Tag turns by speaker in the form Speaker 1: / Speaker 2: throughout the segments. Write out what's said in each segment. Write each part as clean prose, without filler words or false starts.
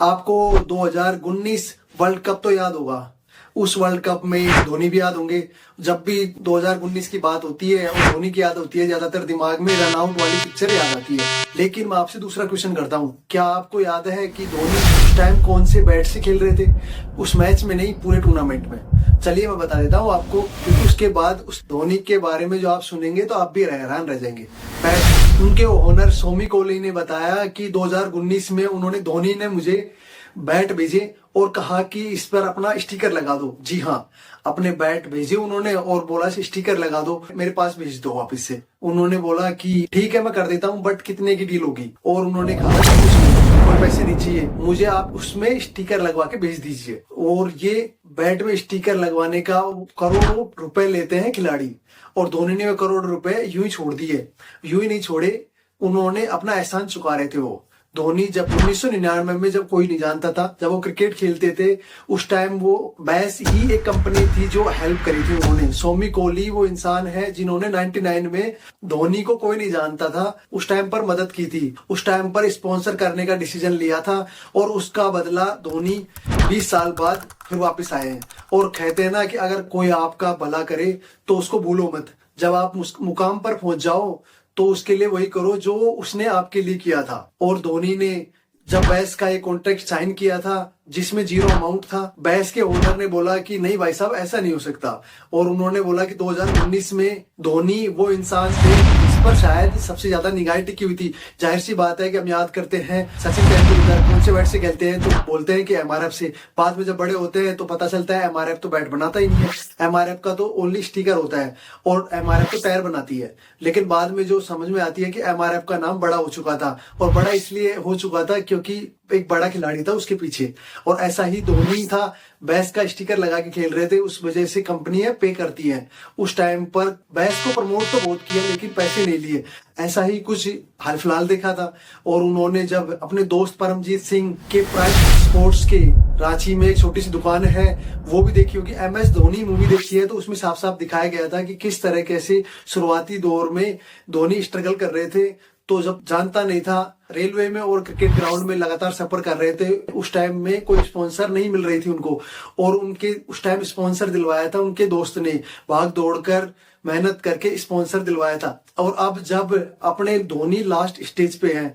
Speaker 1: आपको 2019 world cup तो याद होगा। उस वर्ल्ड कप में धोनी भी याद होंगे। जब भी 2019 की बात होती है और धोनी की याद होती है, ज्यादातर दिमाग में रन आउट वाली पिक्चर याद आती है। लेकिन मैं आपसे दूसरा क्वेश्चन करता हूँ, क्या आपको याद है कि धोनी उस टाइम कौन से बैट से खेल रहे थे? उस मैच में नहीं, पूरे टूर्नामेंट में। चलिए मैं बता देता हूँ आपको, क्योंकि उसके बाद उस धोनी के बारे में जो आप सुनेंगे तो आप भी हैरान रह जाएंगे। उनके ओनर सोमी कोहली ने बताया कि 2019 में उन्होंने, धोनी ने मुझे बैट भेजे और कहा कि इस पर अपना स्टिकर लगा दो। जी हाँ, अपने बैट भेजे उन्होंने और बोला स्टिकर लगा दो, मेरे पास भेज दो वापस से। उन्होंने बोला कि ठीक है मैं कर देता हूँ, बट कितने की डील होगी? और उन्होंने कहा कि कुछ नहीं, कोई पैसे नहीं चाहिए मुझे, आप उसमें स्टिकर लगवा के भेज दीजिए। और ये बैट में स्टिकर लगवाने का करोड़ों रुपए लेते हैं खिलाड़ी, और धोनी ने करोड़ रुपए यूं ही छोड़ दिए। यूं ही नहीं छोड़े, उन्होंने अपना एहसान चुका रहे थे। वो धोनी जब 1999 में, जब कोई नहीं जानता था, जब वो क्रिकेट खेलते थे, उस टाइम वो बैस ही एक कंपनी थी जो हेल्प करी थी उन्होंने। सोमी कोहली वो इंसान है जिन्होंने 99 में, धोनी को कोई नहीं जानता था, उस टाइम पर मदद की थी, उस टाइम पर स्पॉन्सर करने का डिसीजन लिया था, और उसका बदला धोनी 20 साल बाद फिर वापस आए हैं। और कहते हैं ना कि अगर कोई आपका भला करे तो उसको भूलो मत, जब आप उस मुकाम पर पहुंच जाओ तो उसके लिए वही करो जो उसने आपके लिए किया था। और धोनी ने जब बैस का एक कॉन्ट्रैक्ट साइन किया था जिसमें 0 अमाउंट था, बैस के ओनर ने बोला कि नहीं भाई साहब ऐसा नहीं हो सकता। और उन्होंने बोला कि 2019 में धोनी वो इंसान थे जिस पर शायद सबसे ज्यादा निगाहें टिकी हुई थी। जाहिर सी बात है कि हम याद करते हैं सचिन तेंदुलकर कौन से बैट से खेलते हैं तो बोलते हैं कि एमआरएफ से। बाद में जब बड़े होते हैं तो पता चलता है एमआरएफ तो बैट बनाता ही नहीं है, एमआरएफ का तो ओनली स्टिकर होता है, और एमआरएफ तो टायर बनाती है। लेकिन बाद में जो समझ में आती है कि एमआरएफ का नाम बड़ा हो चुका था, और बड़ा इसलिए हो चुका था क्योंकि एक बड़ा खिलाड़ी था उसके पीछे। और ऐसा ही धोनी था, बैस का स्टिकर लगा के खेल रहे थे, उस वजह से कंपनियां पे करती हैं। उस टाइम पर बैस को प्रमोट तो बहुत किया लेकिन पैसे नहीं लिए। ऐसा ही कुछ हाल फिलहाल देखा था। और उन्होंने जब अपने दोस्त परमजीत सिंह के प्राइड स्पोर्ट्स के रांची में एक छोटी सी दुकान है, वो भी देखी होगी, MS धोनी मूवी देखी है, तो उसमें साफ साफ दिखाया गया था कि किस तरह कैसे शुरुआती दौर में धोनी स्ट्रगल कर रहे थे। तो जब जानता नहीं था, रेलवे में और क्रिकेट ग्राउंड में लगातार सफर कर रहे थे, उस टाइम में कोई स्पॉन्सर नहीं मिल रही थी उनको, और उनके उस टाइम स्पॉन्सर दिलवाया था उनके दोस्त ने, भाग दौड़कर मेहनत करके स्पॉन्सर दिलवाया था। और अब जब अपने धोनी लास्ट स्टेज पे हैं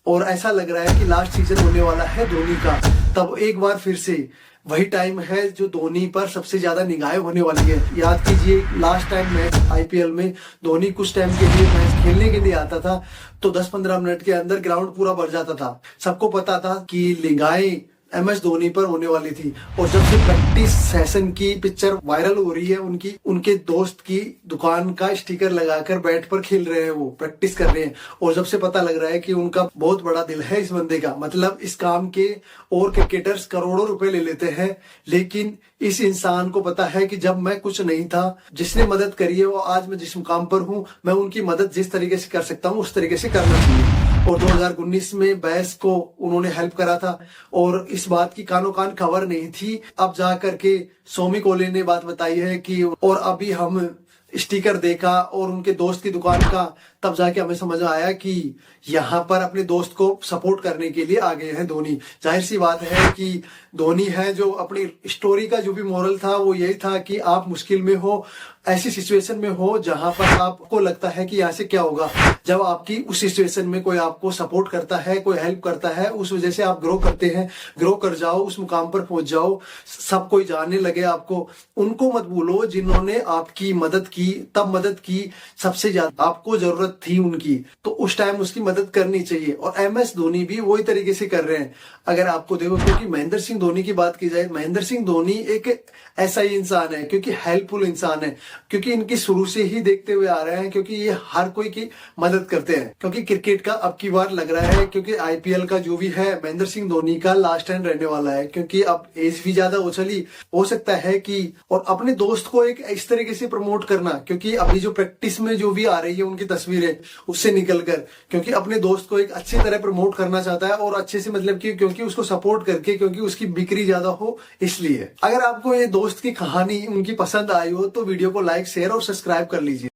Speaker 1: और ऐसा लग रहा है कि लास्ट सीजन होने वाला है धोनी का, तब एक बार फिर से वही टाइम है जो धोनी पर सबसे ज्यादा निगाहें होने वाली है। याद कीजिए लास्ट टाइम मैच IPL में धोनी कुछ टाइम के लिए मैच खेलने के लिए आता था तो 10-15 मिनट के अंदर ग्राउंड पूरा भर जाता था। सबको पता था कि निगाहें MS धोनी पर होने वाली थी। और जब से प्रैक्टिस सेशन की पिक्चर वायरल हो रही है, उनकी उनके दोस्त की दुकान का स्टिकर लगाकर बैट पर खेल रहे हैं, वो प्रैक्टिस कर रहे हैं, और जब से पता लग रहा है कि उनका बहुत बड़ा दिल है इस बंदे का। मतलब इस काम के और क्रिकेटर्स करोड़ों रुपए ले लेते हैं, लेकिन इस इंसान को पता है कि जब मैं कुछ नहीं था, जिसने मदद करी है, वो आज मैं जिस मुकाम पर हूँ, मैं उनकी मदद जिस तरीके से कर सकता हूँ उस तरीके से करना चाहिए। और 2019 में बैस को उन्होंने हेल्प करा था, और इस बात की कानो कान खबर नहीं थी। अब जा करके सोमी कोहली ने बात बताई है कि, और अभी हम स्टिकर देखा और उनके दोस्त की दुकान का, तब जाके हमें समझ आया कि यहाँ पर अपने दोस्त को सपोर्ट करने के लिए आ गए हैं धोनी। जाहिर सी बात है कि धोनी है जो अपनी स्टोरी का जो भी मोरल था वो यही था कि आप मुश्किल में हो, ऐसी सिचुएशन में हो जहां पर आपको लगता है कि यहाँ से क्या होगा, जब आपकी उस सिचुएशन में कोई आपको सपोर्ट करता है, कोई हेल्प करता है, उस वजह से आप ग्रो करते हैं, ग्रो कर जाओ, उस मुकाम पर पहुंच जाओ, सब कोई जानने लगे आपको। उनको मत भूलो जिन्होंने आपकी मदद की, तब मदद की सबसे ज्यादा आपको जरूरत थी उनकी, तो उस टाइम उसकी मदद करनी चाहिए। और MS धोनी भी वही तरीके से कर रहे हैं। अगर आपको देखो, क्योंकि महेंद्र सिंह धोनी की बात की जाए, महेंद्र सिंह धोनी एक ऐसा ही इंसान है, क्योंकि हेल्पफुल इंसान है, क्योंकि इनकी शुरू से ही देखते हुए आ रहे हैं, क्योंकि ये हर कोई की मदद करते हैं। क्योंकि क्रिकेट का अब की बार लग रहा है, क्योंकि IPL का जो भी है महेंद्र सिंह धोनी का लास्ट टाइम रहने वाला है, क्योंकि अब एज भी ज्यादा हो चली, हो सकता है कि, और अपने दोस्त को एक इस तरीके से प्रमोट करना, क्योंकि अभी जो प्रैक्टिस में जो भी आ रही है उनकी तस्वीरें, उससे निकलकर, क्योंकि अपने दोस्त को एक अच्छी तरह प्रमोट करना चाहता है, और अच्छे से मतलब कि क्योंकि उसको सपोर्ट करके, क्योंकि उसकी बिक्री ज्यादा हो इसलिए। अगर आपको ये दोस्त की कहानी उनकी पसंद आई हो तो वीडियो को लाइक, शेयर और सब्सक्राइब कर लीजिए।